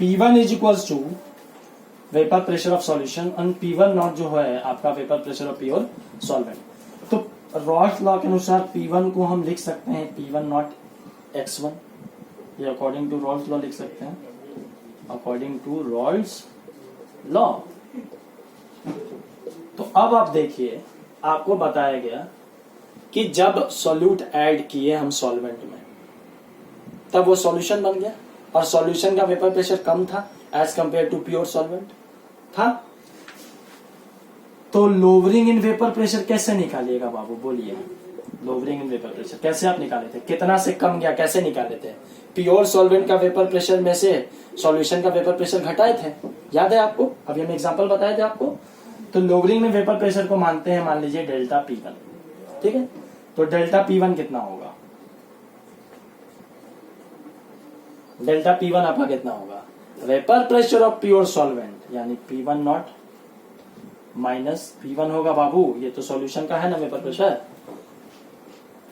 P1 is equals to vapour pressure of solution और P1 naught जो है आपका vapour pressure of pure solvent. तो रॉल्स लॉ के अनुसार P1 को हम लिख सकते हैं P1 नॉट x1, ये अकॉर्डिंग टू रॉल्स लॉ लिख सकते हैं, अकॉर्डिंग टू रॉल्स लॉ। तो अब आप देखिए, आपको बताया गया कि जब सॉल्यूट ऐड किए हम सॉल्वेंट में, तब वो सॉल्यूशन बन गया और सॉल्यूशन का वेपर प्रेशर कम था as compare to pure solvent था। तो लोवरिंग इन वेपर प्रेशर कैसे निकालिएगा बाबू, बोलिए। लोवरिंग इन वेपर प्रेशर कैसे आप निकाले थे, कितना से कम गया, कैसे निकाले थे? प्योर सॉल्वेंट का वेपर प्रेशर में से सॉल्यूशन का वेपर प्रेशर घटाए थे, याद है आपको? अभी हम एग्जांपल बताए थे आपको। तो लोवरिंग में वेपर प्रेशर को मानते हैं, मान लीजिए डेल्टा P1, ठीक है। तो डेल्टा P1 कितना होगा? डेल्टा P1 आपका कितना होगा? Vapour pressure of pure solvent यानी P1 नॉट माइनस P1 होगा बाबू, ये तो सॉल्यूशन का है ना वेपर प्रेशर,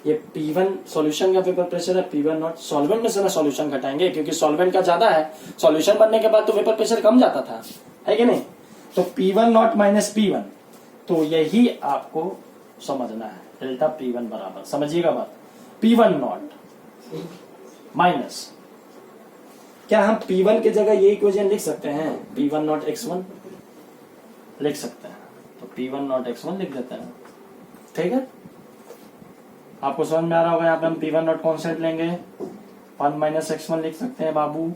ये P1 सॉल्यूशन का वेपर प्रेशर है, P1 नॉट सॉल्वेंट में से ना सॉल्यूशन घटाएंगे क्योंकि सॉल्वेंट का ज्यादा है, सॉल्यूशन बनने के बाद तो वेपर प्रेशर कम जाता था, है कि नहीं? तो P1 नॉट माइनस P1, तो यही आपको समझना है। डेल्टा P1 बराबर, समझिएगा बात, P1 नॉट माइनस, क्या हम P1 की जगह ये इक्वेशन लिख सकते हैं? P1 नॉट x1 लिख सकते हैं, तो P1 नॉट x1 लिख देते हैं, ठीक है। आपको समझ में आ रहा होगा, यहाँ पे हम P1 नॉट कॉन्स्टेंट लेंगे, 1 माइनस x1 लिख सकते हैं बाबू।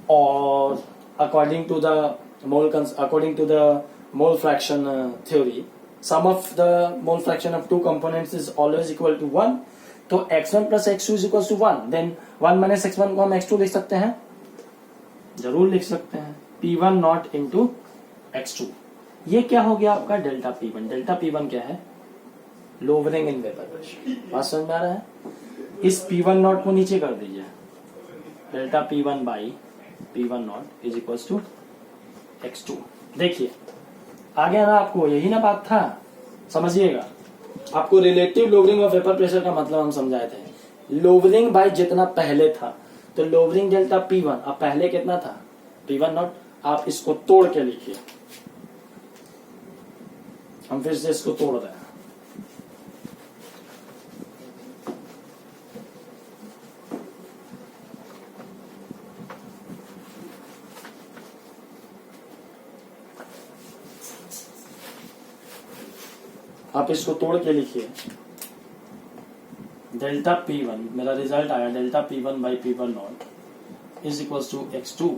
और according to the mole fraction theory, sum of the mole fraction of two components is always equal to 1। तो x1 plus x2 is equal to 1, then 1 minus x1 को हम x2 लिख सकते हैं, जरूर लिख सकते हैं। P1 नॉट इंटू x2, ये क्या हो गया आपका? Delta P1। डेल्टा P1 क्या है? Lowering in vapour pressure. बात समझ में आ रहा है? इस P1 नॉट को नीचे कर दीजिए, delta P1 by P1 naught is equal to x2। देखिए आ गया ना आपको, यही ना बात था, समझिएगा। आपको relative lowering of vapour pressure का मतलब हम समझाए थे। लोवरिंग बाय जितना पहले था, तो लोवरिंग डेल्टा P1, अब पहले कितना था? P1 not. आप इसको तोड़ के लिखिए, हम फिर से इसको तोड़ रहे हैं। आप इसको तोड़ के लिखिए, डेल्टा P1, मेरा रिजल्ट आया delta P1 by P1 naught is equal to x2।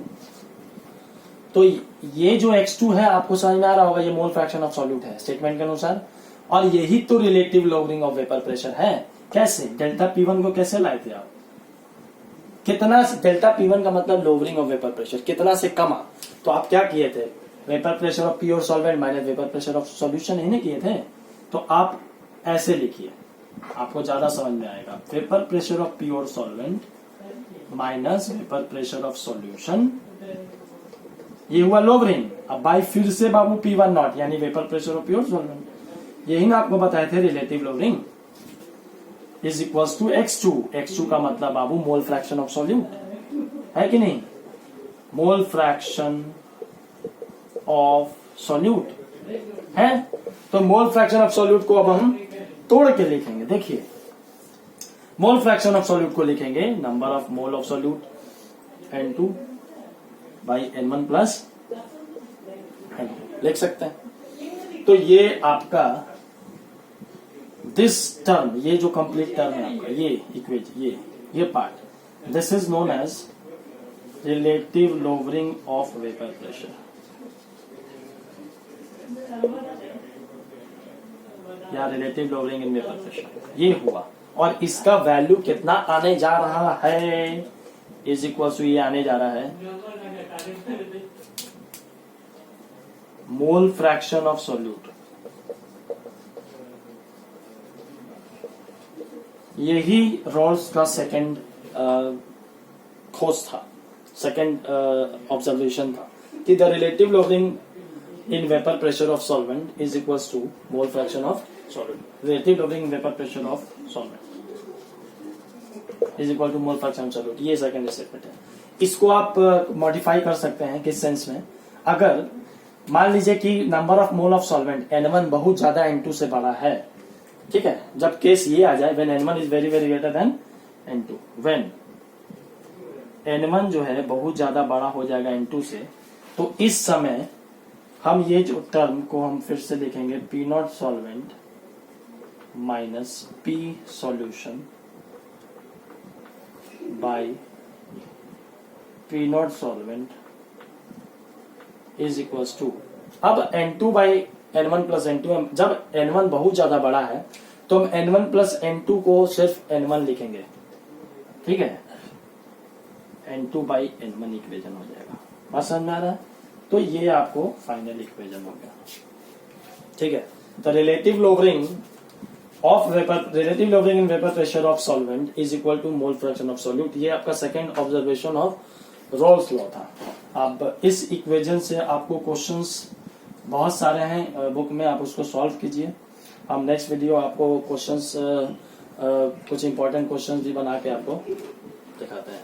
तो ये जो x2 है आपको समझ में आ रहा होगा, ये मोल फ्रैक्शन ऑफ सॉल्यूट है स्टेटमेंट के अनुसार, और यही तो relative lowering of vapour pressure है। कैसे? डेल्टा P1 को कैसे लाए थे आप? कितना? डेल्टा P1 का मतलब लोवरिंग ऑफ वेपर प्रेशर, कितना से कमा। तो आप क्या किए थे? Vapour pressure of pure solvent minus vapour pressure of solution ही नहीं किए थे। तो आप ऐसे लिखिए, आपको ज्यादा समझ में आएगा। Vapour pressure of pure solvent minus vapour pressure of solution, ये हुआ लोवरिंग। अब बाई फिर से बाबू P1 नॉट यानी vapour pressure of pure solvent, यही ना आपको बताए थे relative lowering, is equal to x2। x2 का मतलब बाबू मोल फ्रैक्शन ऑफ सॉल्यूट, है कि नहीं? मोल फ्रैक्शन ऑफ सॉल्यूट है। तो मोल फ्रैक्शन ऑफ सॉल्यूट को अब हम तोड़ के लिखेंगे। देखिए, मोल फ्रैक्शन ऑफ सॉल्यूट को लिखेंगे number of mole of solute N2 by N1 plus N2 लिख सकते हैं। तो ये आपका दिस टर्म, ये जो कंप्लीट टर्म है आपका, ये इक्वेशन, ये part, this is known as relative lowering of vapour pressure या relative lowering in vapour pressure, ये हुआ। और इसका वैल्यू कितना आने जा रहा है? इज इक्वल टू ये आने जा रहा है मोल फ्रैक्शन ऑफ सॉल्यूट। यही रॉल्स का सेकंड खोज था, सेकंड ऑब्जर्वेशन था कि the relative lowering in vapor pressure of solvent is equals to mole fraction of solvent. Relative loading vapor pressure of solvent is equal to mole fraction of solute. ये second statement है। इसको आप modify कर सकते हैं किस sense में, अगर मान लीजिए कि number of mole of solvent N1 बहुत ज्यादा N2 से बड़ा है, ठीक है, जब केस ये आ जाए when N1 is very very greater than N2, when N1 जो है बहुत ज्यादा बड़ा हो जाएगा N2 से, तो इस समय हम ये जो टर्म को हम फिर से लिखेंगे P naught solvent minus P solution by P naught solvent is equals to, अब N2 by N1 plus N2, जब N1 बहुत ज्यादा बड़ा है तो हम N1 प्लस N2 को सिर्फ N1 लिखेंगे, ठीक है, N2 बाई N1 इक्वेशन हो जाएगा। बात समझ में आ रहा है? तो ये आपको फाइनल इक्वेशन हो गया, ठीक है। तो relative lowering in vapour pressure of solvent is equal to mole fraction of solute, ये आपका second observation of Raoult's law था। अब इस इक्वेशन से आपको क्वेश्चंस बहुत सारे हैं बुक में, आप उसको सॉल्व कीजिए। हम नेक्स्ट वीडियो आपको क्वेश्चंस कुछ इंपॉर्टेंट क्वेश्चंस भी बना के आपको दिखाते हैं।